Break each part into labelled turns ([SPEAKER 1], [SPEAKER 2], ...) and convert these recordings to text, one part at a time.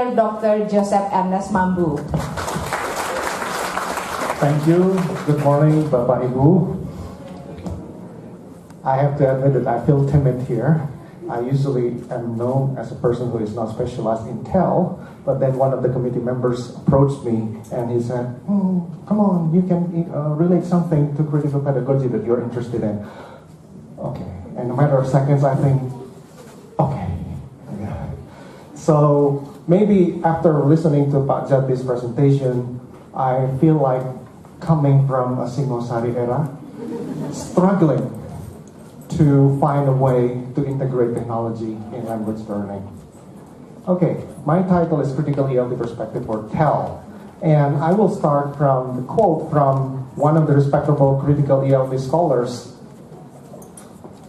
[SPEAKER 1] Engineer Dr. Joseph Ernest Mambu.
[SPEAKER 2] Thank you. Good morning, Bapak Ibu. I have to admit that I feel timid here. I usually am known as a person who is not specialized in ELT, but then one of the committee members approached me and he said, come on, you can relate something to critical pedagogy that you're interested in. Okay, in a matter of seconds I think, okay. Yeah. So maybe after listening to Pak Jati's presentation, I feel like coming from a Singosari era, struggling to find a way to integrate technology in language learning. Okay, my title is Critical ELT Perspective for ELT, and I will start from the quote from one of the respectable critical ELT scholars,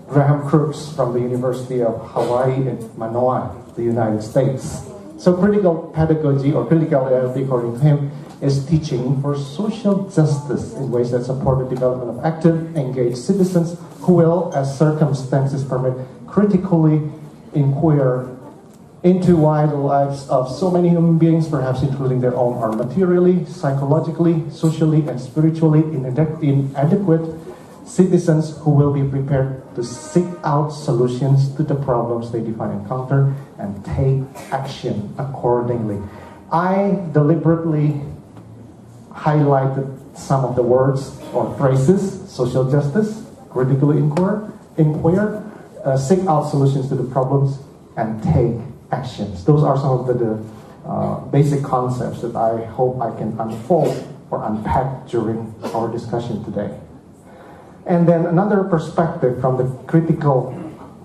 [SPEAKER 2] Graham Crooks from the University of Hawaii in Manoa, the United States. So critical pedagogy or critical ELT, according to him, is teaching for social justice in ways that support the development of active, engaged citizens who will, as circumstances permit, critically inquire into why the lives of so many human beings, perhaps including their own, are materially, psychologically, socially, and spiritually inadequate. Citizens who will be prepared to seek out solutions to the problems they define encounter and take action accordingly. I deliberately highlighted some of the words or phrases: social justice, critically inquire, seek out solutions to the problems, and take actions. Those are some of the basic concepts that I hope I can unfold or unpack during our discussion today. And then another perspective from the critical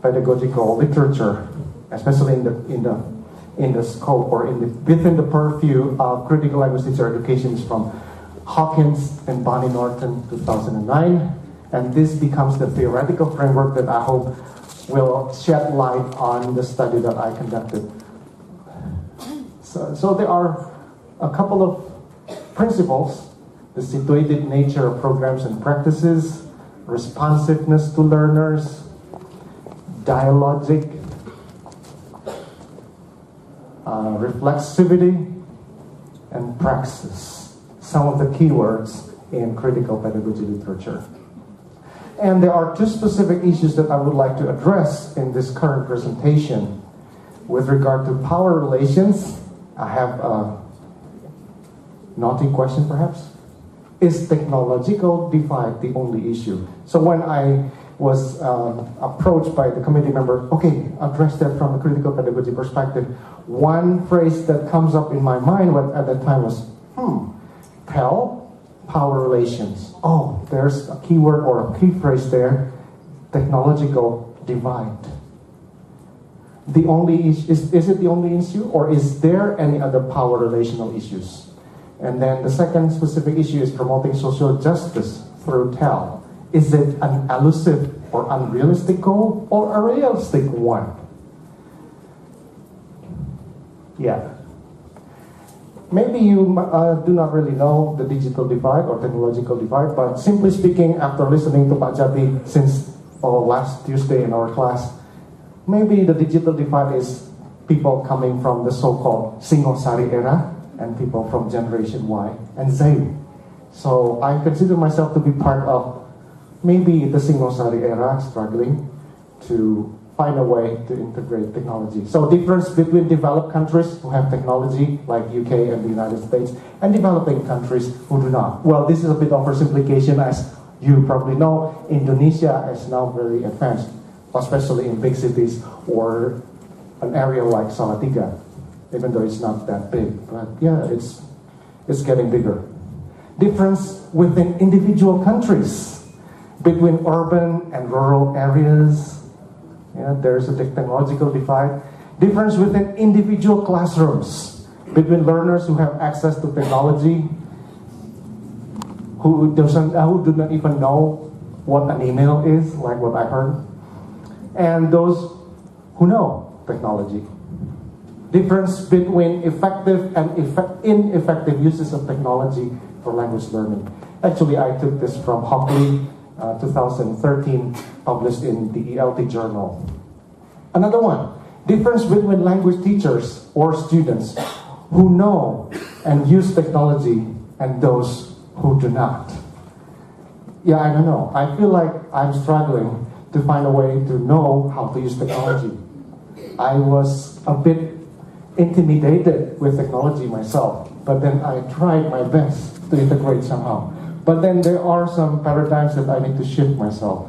[SPEAKER 2] pedagogical literature, especially in the scope or within the purview of critical language teacher education, is from Hawkins and Bonnie Norton, 2009. And this becomes the theoretical framework that I hope will shed light on the study that I conducted. So there are a couple of principles: the situated nature of programs and practices, responsiveness to learners, dialogic, reflexivity, and praxis. Some of the keywords in critical pedagogy literature. And there are two specific issues that I would like to address in this current presentation. With regard to power relations, I have a naughty question perhaps. Is technological divide the only issue? So when I was approached by the committee member, okay, address that from a critical pedagogy perspective, one phrase that comes up in my mind at that time was, ELT, power relations. Oh, there's a keyword or a key phrase there, technological divide. The only issue, is it the only issue, or is there any other power relational issues? And then the second specific issue is promoting social justice through ELT. Is it an elusive or unrealistic goal, or a realistic one? Yeah. Maybe you do not really know the digital divide or technological divide, but simply speaking, after listening to Pak Jati since last Tuesday in our class, maybe the digital divide is people coming from the so-called Singosari era and people from Generation Y and Z. So I consider myself to be part of maybe the Singosari era, struggling to find a way to integrate technology. So difference between developed countries who have technology, like UK and the United States, and developing countries who do not. Well, this is a bit of oversimplification. As you probably know, Indonesia is now very advanced, especially in big cities or an area like Salatiga, even though it's not that big. But yeah, it's getting bigger. Difference within individual countries, between urban and rural areas. Yeah, there's a technological divide. Difference within individual classrooms, between learners who have access to technology, who do not even know what an email is, like what I heard, and those who know technology. Difference between effective and ineffective uses of technology for language learning. Actually, I took this from Hockley, 2013, published in the ELT journal. Another one, difference between language teachers or students who know and use technology and those who do not. Yeah, I don't know. I feel like I'm struggling to find a way to know how to use technology. I was a bit intimidated with technology myself, but then I tried my best to integrate somehow. But then there are some paradigms that I need to shift myself.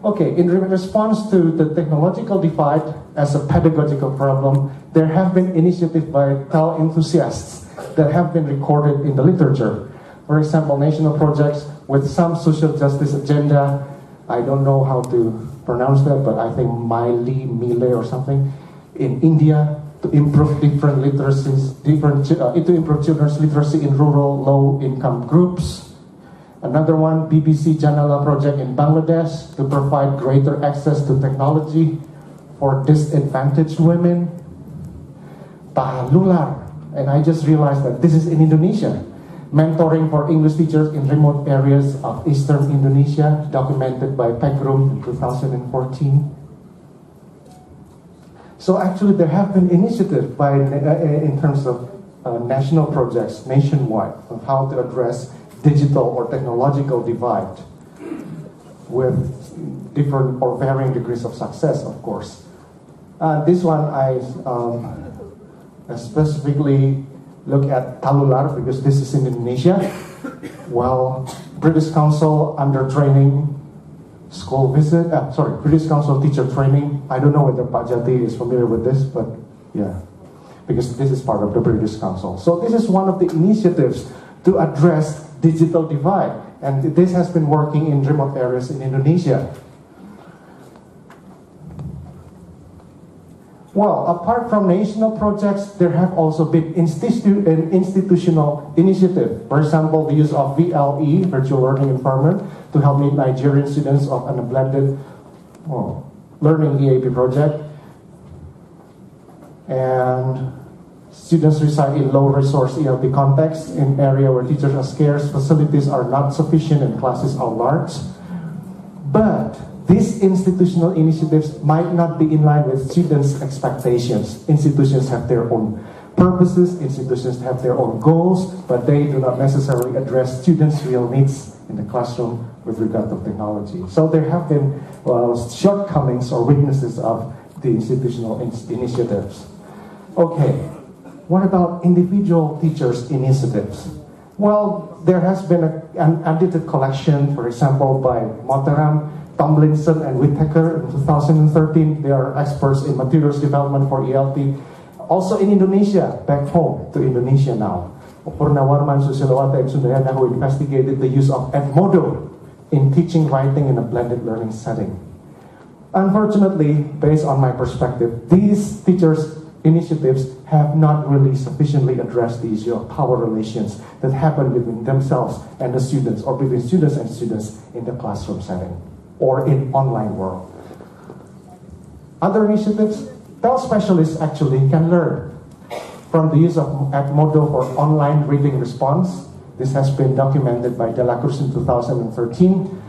[SPEAKER 2] Okay, in response to the technological divide as a pedagogical problem, there have been initiatives by TEL enthusiasts that have been recorded in the literature. For example, national projects with some social justice agenda. I don't know how to pronounce that, but I think Mile or something, in India, to improve different literacies, to improve children's literacy in rural low-income groups. Another one, BBC Janala project in Bangladesh to provide greater access to technology for disadvantaged women. Pahalular, and I just realized that this is in Indonesia. Mentoring for English teachers in remote areas of eastern Indonesia, documented by Pegrum in 2014. So actually there have been initiatives in terms of national projects nationwide on how to address digital or technological divide with different or varying degrees of success, of course. This one I specifically look at Talular because this is in Indonesia. While British Council under training school visit, British Council teacher training. I don't know whether Pak Jati is familiar with this, but yeah, because this is part of the British Council. So this is one of the initiatives to address digital divide, and this has been working in remote areas in Indonesia. Well, apart from national projects, there have also been institutional initiatives. For example, the use of VLE, virtual learning environment, to help meet Nigerian students of a blended learning EAP project. And students reside in low-resource ELT context in area where teachers are scarce, facilities are not sufficient, and classes are large. But these institutional initiatives might not be in line with students' expectations. Institutions have their own purposes, institutions have their own goals, but they do not necessarily address students' real needs in the classroom with regard to technology. So there have been shortcomings or weaknesses of the institutional initiatives. Okay, what about individual teachers' initiatives? Well, there has been an edited collection, for example, by Moteram, Tomlinson, and Whittaker in 2013. They are experts in materials development for ELT. Also in Indonesia, back home to Indonesia now. Purnawarman, Susilowata, and Sundayana, who investigated the use of Edmodo in teaching writing in a blended learning setting. Unfortunately, based on my perspective, these teachers' initiatives have not really sufficiently addressed the issue of power relations that happen between themselves and the students, or between students and students in the classroom setting or in online world. Other initiatives, TEL specialists actually can learn from the use of Edmodo for online reading response. This has been documented by De La Cruz in 2013.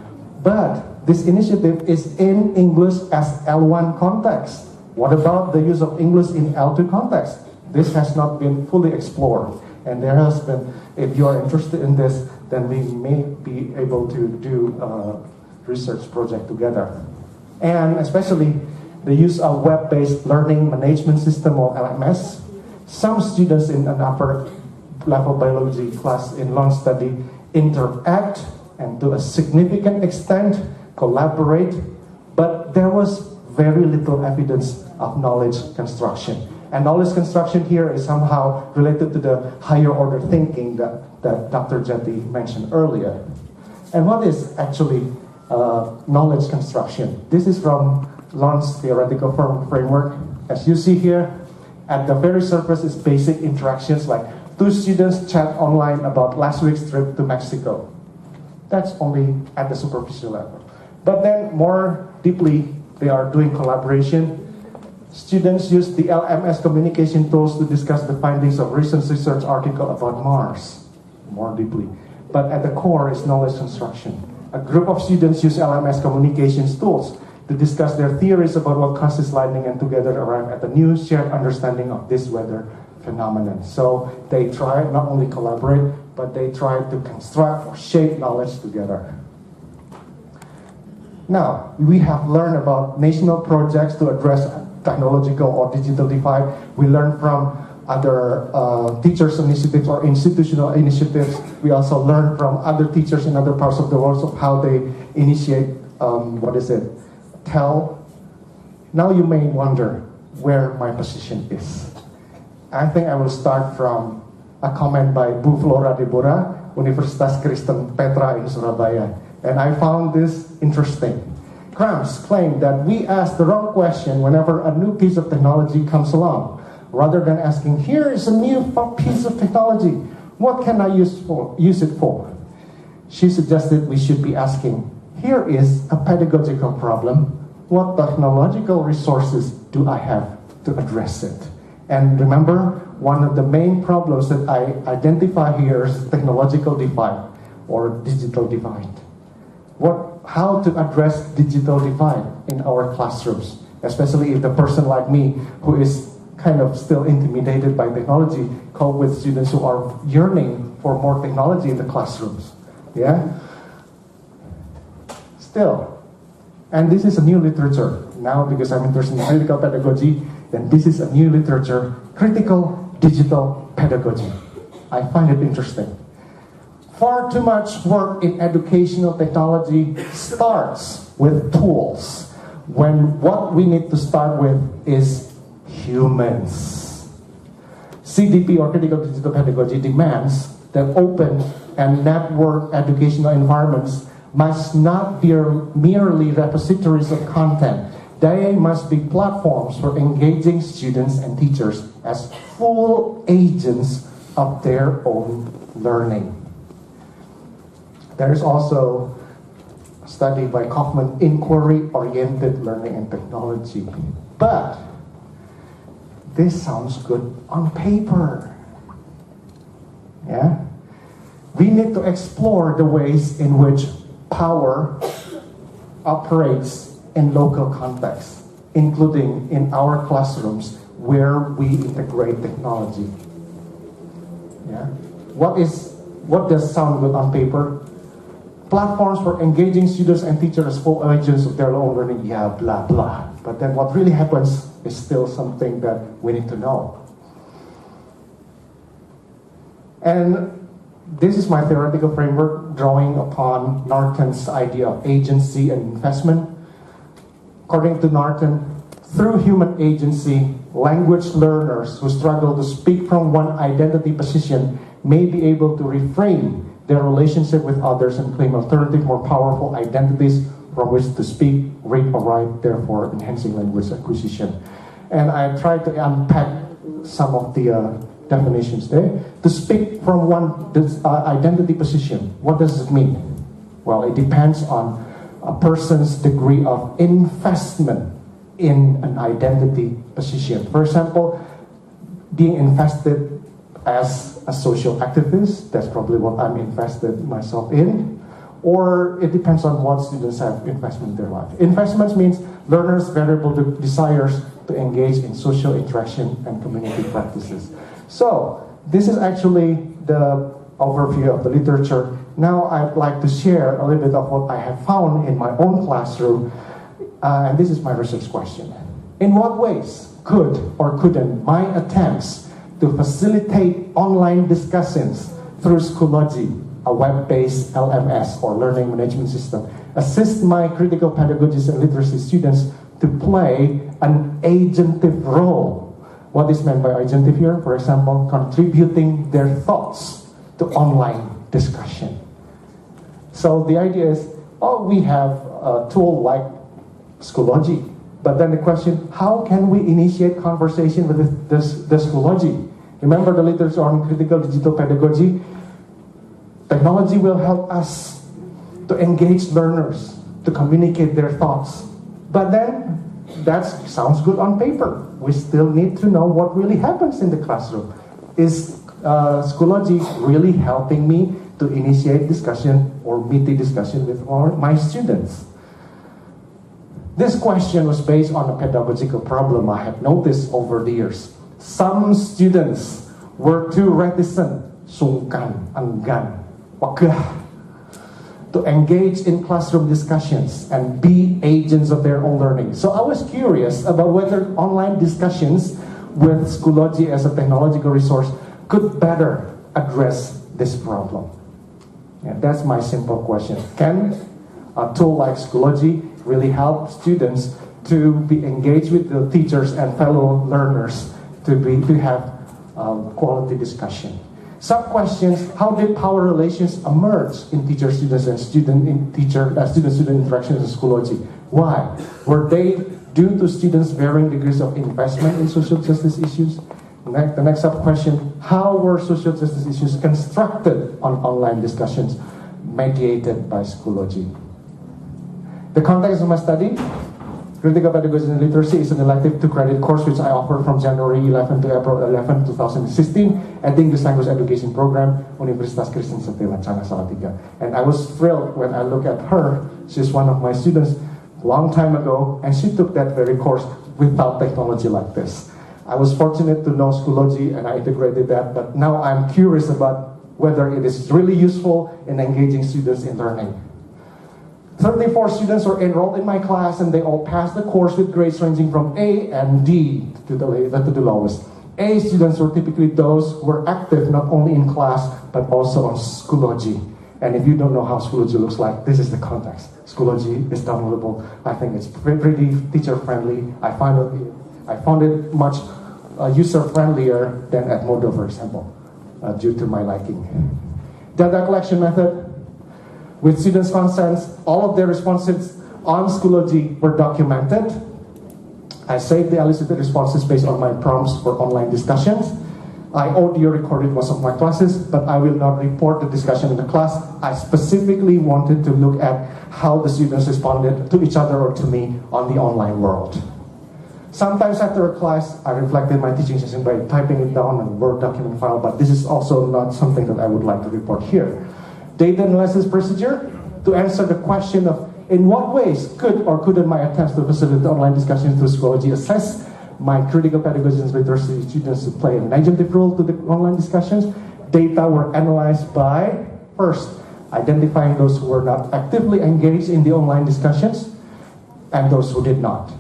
[SPEAKER 2] But this initiative is in English as L1 context. What about the use of English in L2 context? This has not been fully explored. And there has been, if you are interested in this, then we may be able to do a research project together. And especially the use of web-based learning management system, or LMS. Some students in an upper level biology class in long study interact and to a significant extent collaborate, but there was very little evidence of knowledge construction. And knowledge construction here is somehow related to the higher order thinking that Dr. Jati mentioned earlier. And what is actually knowledge construction? This is from Lund's theoretical framework. As you see here, at the very surface is basic interactions like two students chat online about last week's trip to Mexico. That's only at the superficial level. But then more deeply, they are doing collaboration. Students use the LMS communication tools to discuss the findings of recent research article about Mars, more deeply. But at the core is knowledge construction. A group of students use LMS communications tools to discuss their theories about what causes lightning and together arrive at a new shared understanding of this weather phenomenon. So they try not only collaborate, but they try to construct or shape knowledge together. Now, we have learned about national projects to address technological or digital divide. We learn from other teachers' initiatives or institutional initiatives. We also learn from other teachers in other parts of the world of how they initiate, TELL. Now you may wonder where my position is. I think I will start from a comment by Bu Flora Deborah, Universitas Kristen Petra in Surabaya. And I found this interesting. Krams claimed that we ask the wrong question whenever a new piece of technology comes along. Rather than asking, here is a new piece of technology, what can I use it for? She suggested we should be asking, here is a pedagogical problem, what technological resources do I have to address it? And remember, one of the main problems that I identify here is technological divide or digital divide. How to address digital divide in our classrooms, especially if the person like me who is kind of still intimidated by technology cope with students who are yearning for more technology in the classrooms. Yeah? Still, and this is a new literature now because I'm interested in critical pedagogy, then this is a new literature, critical digital pedagogy. I find it interesting. Far too much work in educational technology starts with tools, when what we need to start with is humans. CDP, or critical digital pedagogy, demands that open and network educational environments must not be merely repositories of content. They must be platforms for engaging students and teachers as full agents of their own learning. There is also a study by Kaufman, Inquiry-Oriented Learning and Technology. But this sounds good on paper. Yeah? We need to explore the ways in which power operates in local contexts, including in our classrooms where we integrate technology. Yeah? What does sound good on paper? Platforms for engaging students and teachers as full agents of their own learning, yeah, blah, blah. But then what really happens is still something that we need to know. And this is my theoretical framework drawing upon Norton's idea of agency and investment. According to Norton, through human agency, language learners who struggle to speak from one identity position may be able to reframe their relationship with others and claim alternative, more powerful identities from which to speak, read, or write, therefore enhancing language acquisition. And I tried to unpack some of the definitions there. To speak from one identity position, what does it mean? Well, it depends on a person's degree of investment in an identity position. For example, being invested as a social activist, that's probably what I'm invested myself in. Or it depends on what students have investment in their life. Investments means learners' variable desires to engage in social interaction and community practices. So this is actually the overview of the literature. Now I'd like to share a little bit of what I have found in my own classroom. And this is my research question. In what ways could or couldn't my attempts to facilitate online discussions through Schoology, a web-based LMS or learning management system, assist my critical pedagogies and literacy students to play an agentive role? What is meant by agentive here? For example, contributing their thoughts to online discussion. So the idea is, we have a tool like Schoology, but then the question, how can we initiate conversation with the Schoology? Remember the literature on critical digital pedagogy? Technology will help us to engage learners, to communicate their thoughts. But then, that sounds good on paper. We still need to know what really happens in the classroom. Is Schoology really helping me to initiate discussion or meaty discussion with my students? This question was based on a pedagogical problem I have noticed over the years. Some students were too reticent, sungkan, enggan, wagah, to engage in classroom discussions and be agents of their own learning. So I was curious about whether online discussions with Schoology as a technological resource could better address this problem. Yeah, that's my simple question. Can a tool like Schoology really help students to be engaged with the teachers and fellow learners to have quality discussion? Sub-questions: how did power relations emerge in teacher-students and student-student interactions in Schoology? Why? Were they due to students' varying degrees of investment in social justice issues? The next sub-question: how were social justice issues constructed on online discussions mediated by Schoology? The context of my study: Critical Pedagogy and Literacy is an elective 2-credit course which I offered from January 11 to April 11, 2016 at the English Language Education Program, Universitas Kristen Setia Lancana Salatiga. And I was thrilled when I look at her. She's one of my students long time ago, and she took that very course without technology like this. I was fortunate to know Schoology and I integrated that, but now I'm curious about whether it is really useful in engaging students in learning. 34 students were enrolled in my class and they all passed the course with grades ranging from A and D to the lowest. A students were typically those who were active not only in class but also on Schoology. And if you don't know how Schoology looks like, this is the context. Schoology is downloadable. I think it's pretty teacher-friendly. I found it much user-friendlier than Edmodo, for example, due to my liking. Data collection method: with students' consents, all of their responses on Schoology were documented. I saved the elicited responses based on my prompts for online discussions. I audio recorded most of my classes, but I will not report the discussion in the class. I specifically wanted to look at how the students responded to each other or to me on the online world. Sometimes after a class, I reflected my teaching session by typing it down in a Word document file, but this is also not something that I would like to report here. Data analysis procedure: to answer the question of in what ways could or couldn't my attempts to facilitate online discussions through Schoology assess my critical pedagogy and literacy students to play an agentive role to the online discussions. Data were analyzed by, first, identifying those who were not actively engaged in the online discussions and those who did not.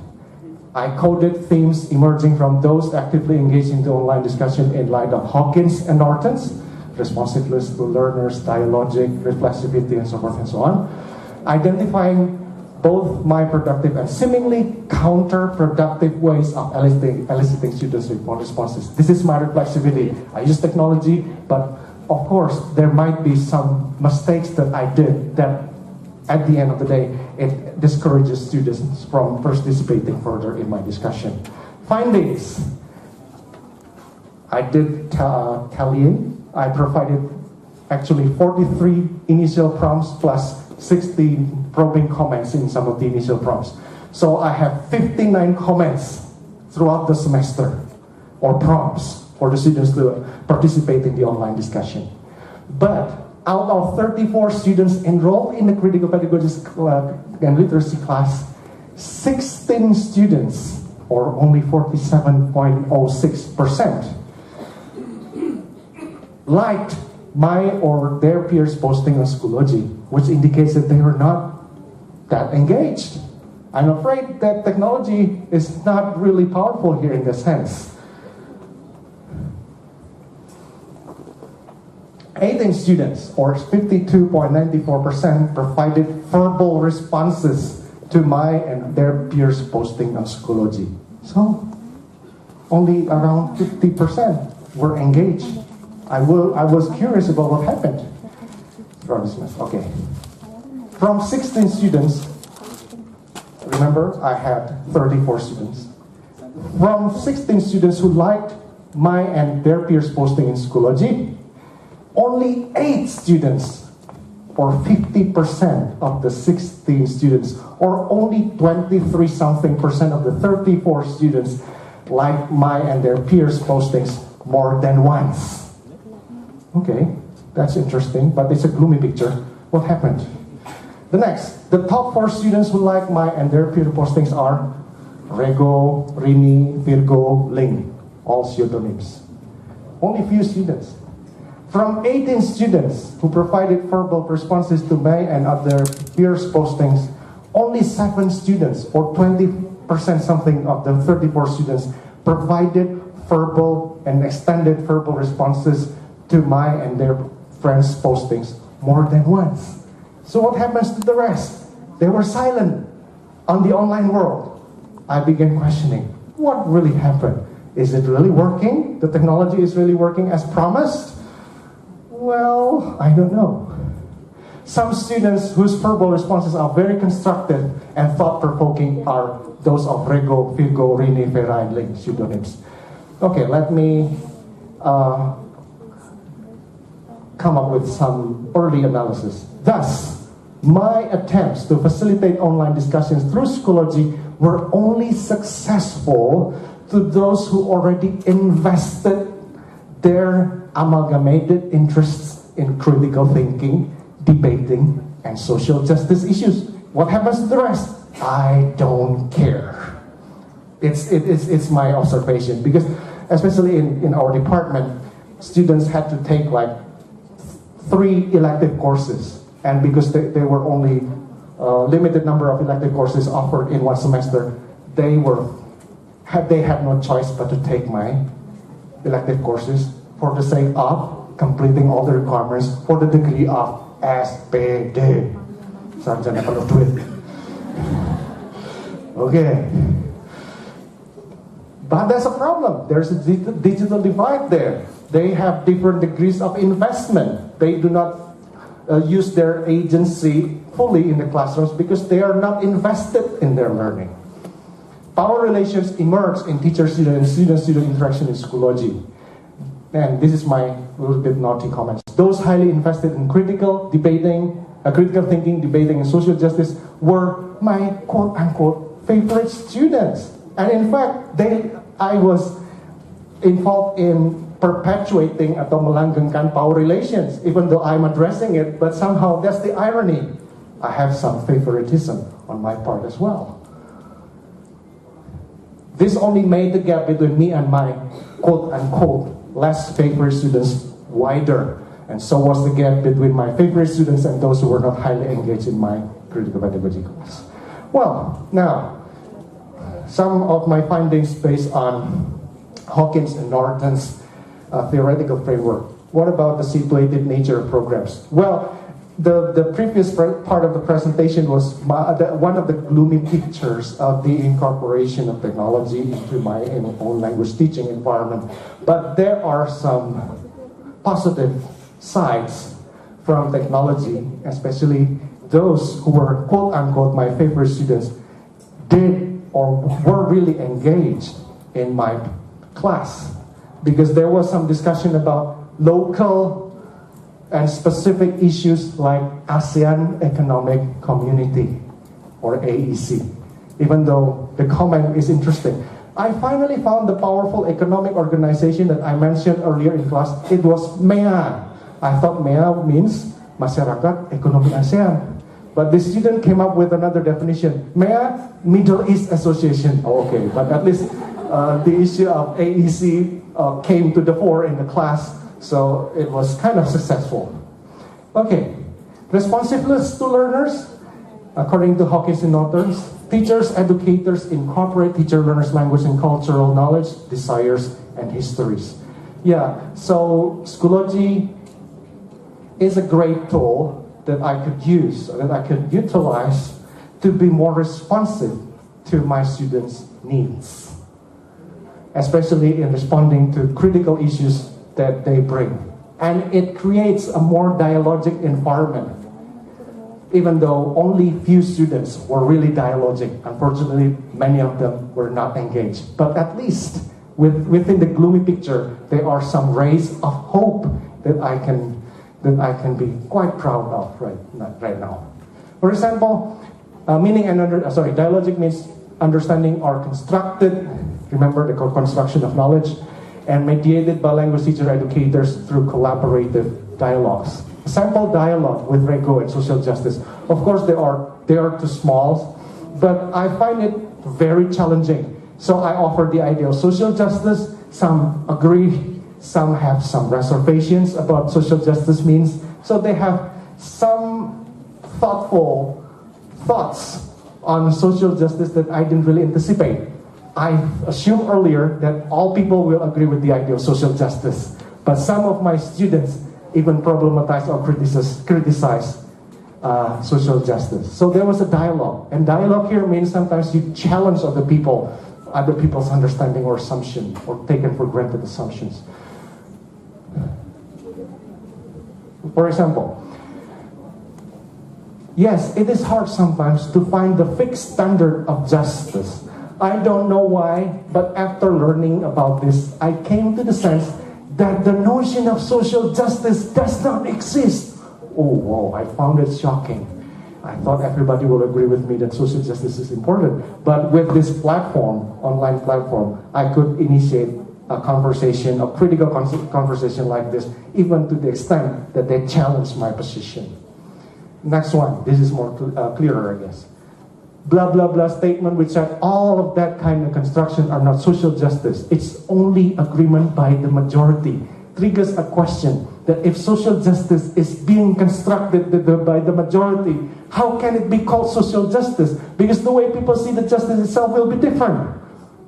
[SPEAKER 2] I coded themes emerging from those actively engaged in the online discussion in light of Hawkins and Norton's responsiveness to learners, dialogic, reflexivity, and so forth and so on. Identifying both my productive and seemingly counterproductive ways of eliciting students' responses. This is my reflexivity. I use technology, but of course, there might be some mistakes that I did that at the end of the day, it discourages students from participating further in my discussion. Findings: I did tallying. I provided actually 43 initial prompts plus 16 probing comments in some of the initial prompts. So I have 59 comments throughout the semester, or prompts for the students to participate in the online discussion. But out of 34 students enrolled in the critical pedagogy and literacy class, 16 students, or only 47.06%, liked my or their peers posting on Schoology, which indicates that they were not that engaged. I'm afraid that technology is not really powerful here in this sense. 18 students, or 52.94%, provided verbal responses to my and their peers posting on Schoology. So, only around 50% were engaged. I was curious about what happened. Okay. From 16 students, remember I had 34 students. From 16 students who liked my and their peers posting in Schoology, only 8 students, or 50% of the 16 students, or only 23-something% of the 34 students liked my and their peers postings more than once. Okay, that's interesting, but it's a gloomy picture. What happened? The next, the top 4 students who like my and their peer postings are Rego, Rini, Virgo, Ling. all pseudonyms. Only few students. From 18 students who provided verbal responses to my and other peers' postings, only 7 students, or 20% something of the 34 students, provided verbal and extended verbal responses to my and their friends' postings more than once. So what happens to the rest? They were silent on the online world. I began questioning, what really happened? Is it really working? The technology is really working as promised? Well, I don't know. Some students whose verbal responses are very constructive and thought-provoking are those of Rego, Virgo, Rini, Vera, and Ling pseudonyms. Okay, let me come up with some early analysis. Thus, my attempts to facilitate online discussions through Schoology were only successful to those who already invested their amalgamated interests in critical thinking, debating, and social justice issues. What happens to the rest? I don't care. It's my observation, because especially in our department, students had to take like 3 elective courses, and because they were only limited number of elective courses offered in one semester, they had no choice but to take my elective courses for the sake of completing all the requirements for the degree of SPD, sarjana penuh duit. Okay, but there's a problem. There's a digital divide there. They have different degrees of investment. They do not use their agency fully in the classrooms because they are not invested in their learning. Power relations emerge in teacher-student and student-student interaction in Schoology. And this is my little bit naughty comments. Those highly invested in critical thinking, debating, and social justice were my quote-unquote favorite students. And in fact, I was involved in perpetuating atau melanggengkan power relations, even though I'm addressing it, but somehow that's the irony. I have some favoritism on my part as well. This only made the gap between me and my quote-unquote less favorite students wider, and so was the gap between my favorite students and those who were not highly engaged in my critical pedagogy class. Well, now, some of my findings based on Hawkins and Norton's theoretical framework. What about the situated nature of programs? Well, the previous part of the presentation was one of the gloomy pictures of the incorporation of technology into my own language teaching environment. But there are some positive sides from technology, especially those who were quote-unquote my favorite students did or were really engaged in my class, because there was some discussion about local and specific issues like ASEAN Economic Community, or AEC. Even though the comment is interesting, I finally found the powerful economic organization that I mentioned earlier in class. It was MEA. I thought MEA means Masyarakat Ekonomi ASEAN. But the student came up with another definition. MEA, Middle East Association. Oh, okay, but at least the issue of AEC came to the fore in the class, so it was kind of successful. Okay, responsiveness to learners, according to Hawkins and Norton, teachers, educators incorporate teacher-learners' language and cultural knowledge, desires, and histories. Yeah, so Schoology is a great tool that I could use, that I could utilize to be more responsive to my students' needs, especially in responding to critical issues that they bring. And it creates a more dialogic environment, even though only few students were really dialogic. Unfortunately, many of them were not engaged. But at least within the gloomy picture, there are some rays of hope that I can be quite proud of right now. For example, dialogic means understanding or constructed, remember the construction of knowledge, and mediated by language teacher educators through collaborative dialogues. Sample dialogue with Rego and social justice. Of course, they are too small, but I find it very challenging. So I offer the idea of social justice, Some agree, some have some reservations about social justice means. So they have some thoughtful thoughts on social justice that I didn't really anticipate. I assumed earlier that all people will agree with the idea of social justice, but some of my students even problematize or criticize social justice. So there was a dialogue, and dialogue here means sometimes you challenge other people's understanding or assumption, or taken for granted assumptions. For example, yes, it is hard sometimes to find the fixed standard of justice. I don't know why, but after learning about this, I came to the sense that the notion of social justice does not exist. Oh, wow, I found it shocking. I thought everybody will agree with me that social justice is important. But with this platform, online platform, I could initiate a conversation, a critical conversation like this, even to the extent that they challenge my position. Next one, this is more clearer, I guess. Blah, blah, blah statement which said all of that kind of construction are not social justice. It's only agreement by the majority. Triggers a question that if social justice is being constructed by the majority, how can it be called social justice? Because the way people see the justice itself will be different.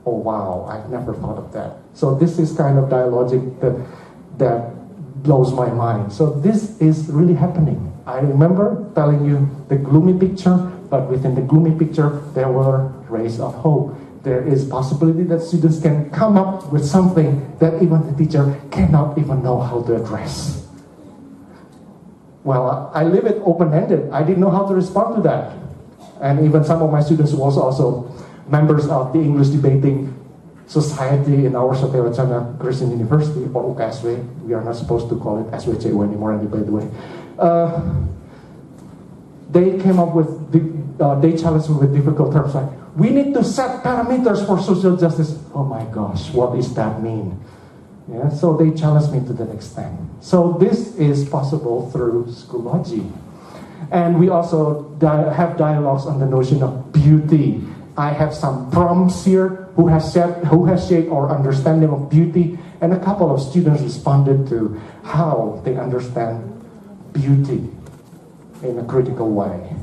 [SPEAKER 2] Oh wow, I've never thought of that. So this is kind of dialogic that blows my mind. So this is really happening. I remember telling you the gloomy picture, but within the gloomy picture, there were rays of hope. There is possibility that students can come up with something that even the teacher cannot even know how to address. Well, I leave it open-ended. I didn't know how to respond to that. And even some of my students who was also members of the English debating society in our Satya Wacana Christian University, or UKSW. We are not supposed to call it SWCU anymore, by the way. They came up with, they challenged me with difficult terms like, we need to set parameters for social justice. Oh my gosh, what does that mean? Yeah, so they challenged me to that extent. So this is possible through Schoology. And we also have dialogues on the notion of beauty. I have some prompts here who has shaped our understanding of beauty, and a couple of students responded to how they understand beauty in a critical way.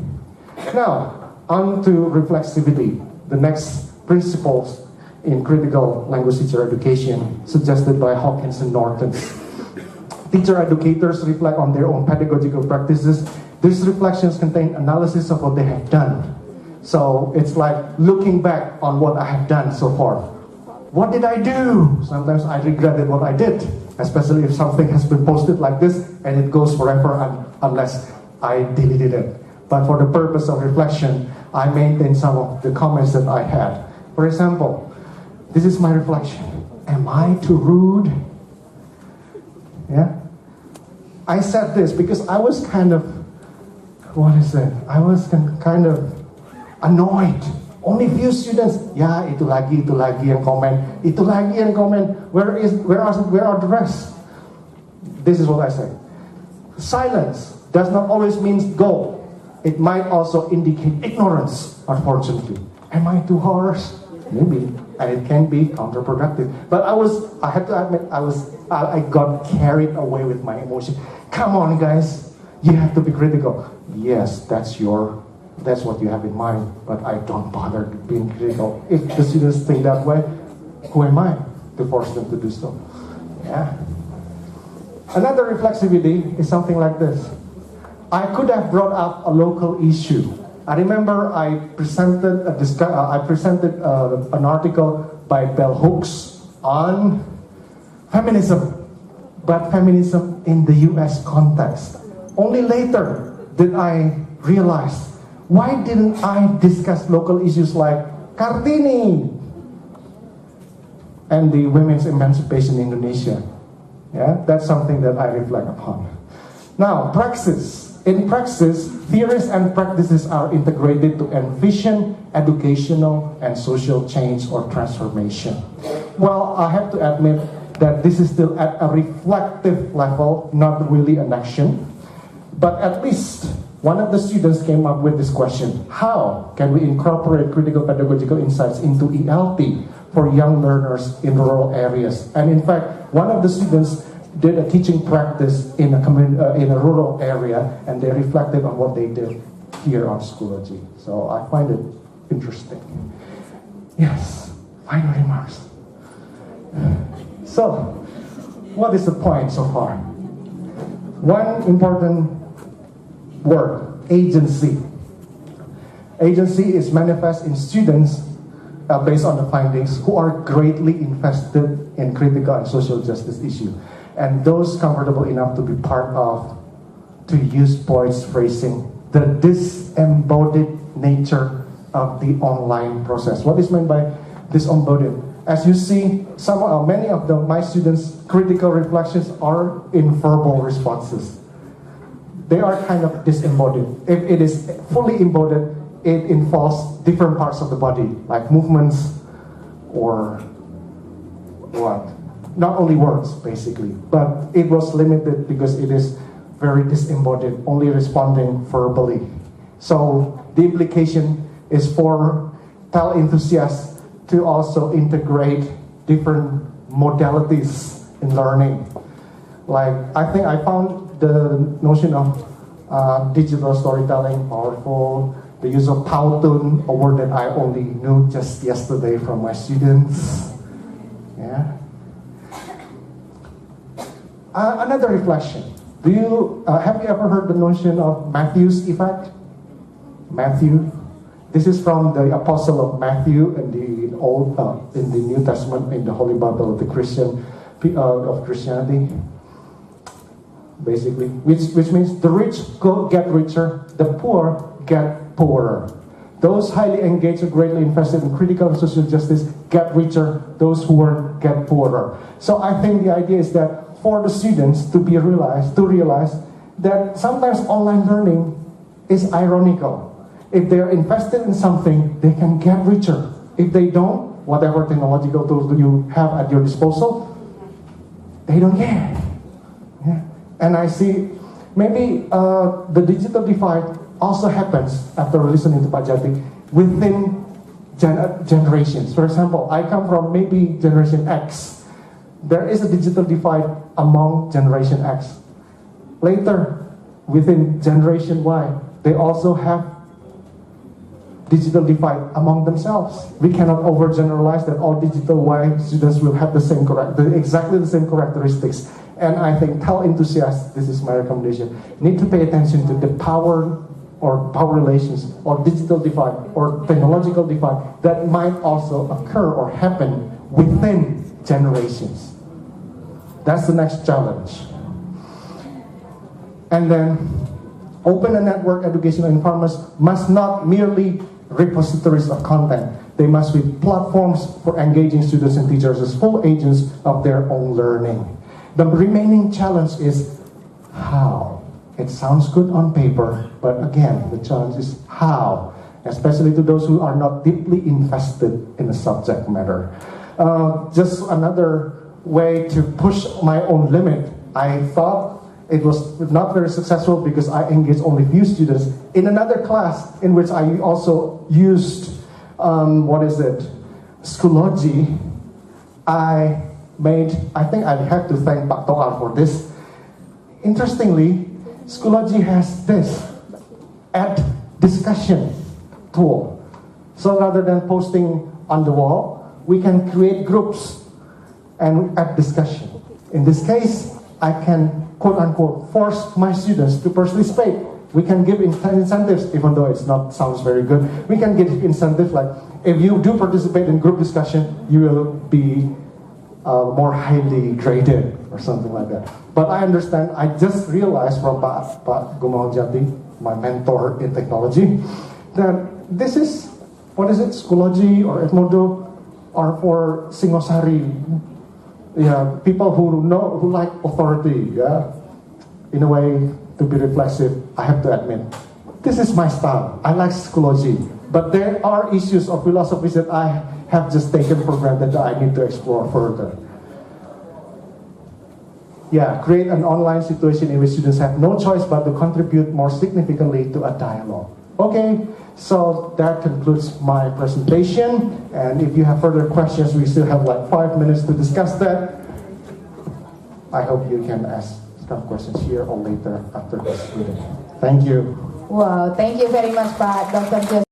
[SPEAKER 2] Now, on to reflexivity, the next principles in critical language teacher education suggested by Hawkins and Norton. Teacher educators reflect on their own pedagogical practices. These reflections contain analysis of what they have done. So it's like looking back on what I have done so far. What did I do? Sometimes I regretted what I did, especially if something has been posted like this and it goes forever unless I deleted it. But for the purpose of reflection, I maintain some of the comments that I had. For example, this is my reflection. Am I too rude? Yeah? I said this because I was kind of, I was kind of annoyed. Only few students, yeah, itu lagi yang komen. Where are the rest? This is what I say. Silence does not always mean go. It might also indicate ignorance, unfortunately. Am I too harsh? Maybe. And it can be counterproductive. But I have to admit, I got carried away with my emotion. Come on, guys. You have to be critical. Yes, that's what you have in mind, but I don't bother being critical. If the students think that way, who am I to force them to do so? Yeah. Another reflexivity is something like this. I could have brought up a local issue. I remember I presented an article by Bell Hooks on feminism, but feminism in the US context. Only later did I realize, why didn't I discuss local issues like Kartini and the women's emancipation in Indonesia? Yeah, that's something that I reflect upon. Now, praxis. In praxis, theories and practices are integrated to envision educational and social change or transformation. Well, I have to admit that this is still at a reflective level, not really an action. But at least one of the students came up with this question: how can we incorporate critical pedagogical insights into ELT for young learners in rural areas. And in fact, one of the students did a teaching practice in a rural area, and they reflected on what they did here on Schoology. So I find it interesting. Yes, final remarks. So, what is the point so far? One important word, agency. Agency is manifest in students based on the findings who are greatly invested in critical and social justice issue, and those comfortable enough to be part of, to use Boyd's phrasing, the disembodied nature of the online process. What is meant by disembodied? As you see, many of my students' critical reflections are in verbal responses. They are kind of disembodied. If it is fully embodied, it involves different parts of the body, like movements or what? Not only words, basically. But it was limited because it is very disembodied, only responding verbally. So the implication is for TEL enthusiasts to also integrate different modalities in learning. Like, I think I found the notion of digital storytelling powerful. The use of Powtoon, a word that I only knew just yesterday from my students. Yeah. Another reflection. Have you ever heard the notion of Matthew's effect? Matthew. This is from the Apostle of Matthew in the New Testament, in the Holy Bible of the of Christianity. Basically, which means the rich get richer, the poor get poorer. Those highly engaged or greatly invested in critical and social justice get richer, those who weren't get poorer. So I think the idea is that for the students to realize that sometimes online learning is ironical. If they're invested in something, they can get richer. If they don't, whatever technological tools you have at your disposal, they don't care. Yeah. And I see maybe the digital divide also happens, after listening to Pak Jati, within generations. For example, I come from maybe Generation X. There is a digital divide among Generation X. Later, within Generation Y, they also have digital divide among themselves. We cannot overgeneralize that all digital Y students will have exactly the same characteristics. And I think TEL enthusiasts, this is my recommendation, need to pay attention to the power relations or digital divide or technological divide that might also occur or happen within generations. That's the next challenge. And then, open and network educational environments must not merely repositories of content. They must be platforms for engaging students and teachers as full agents of their own learning. The remaining challenge is how. It sounds good on paper, but again, the challenge is how, especially to those who are not deeply invested in the subject matter. Just another way to push my own limit. I thought it was not very successful because I engaged only few students. In another class in which I also used, Schoology, I think I have to thank Pak Toar for this. Interestingly, Schoology has this add discussion tool. So rather than posting on the wall, we can create groups and add discussion. In this case, I can quote unquote force my students to participate. We can give incentives, even though it's not sounds very good. We can give incentives like, if you do participate in group discussion, you will be more highly graded or something like that. But I understand, I just realized from Pak Gumawang Jati, my mentor in technology, that this is, Schoology or Edmodo are for Singosari, people who like authority, in a way to be reflexive. I have to admit, this is my style. I like Schoology, but there are issues of philosophies that I have just taken for granted that I need to explore further. Create an online situation in which students have no choice but to contribute more significantly to a dialogue. Okay, so that concludes my presentation. And if you have further questions, we still have like 5 minutes to discuss that. I hope you can ask some questions here or later after this meeting. Thank you.
[SPEAKER 1] Wow, thank you very much, Pak Dr. Joseph.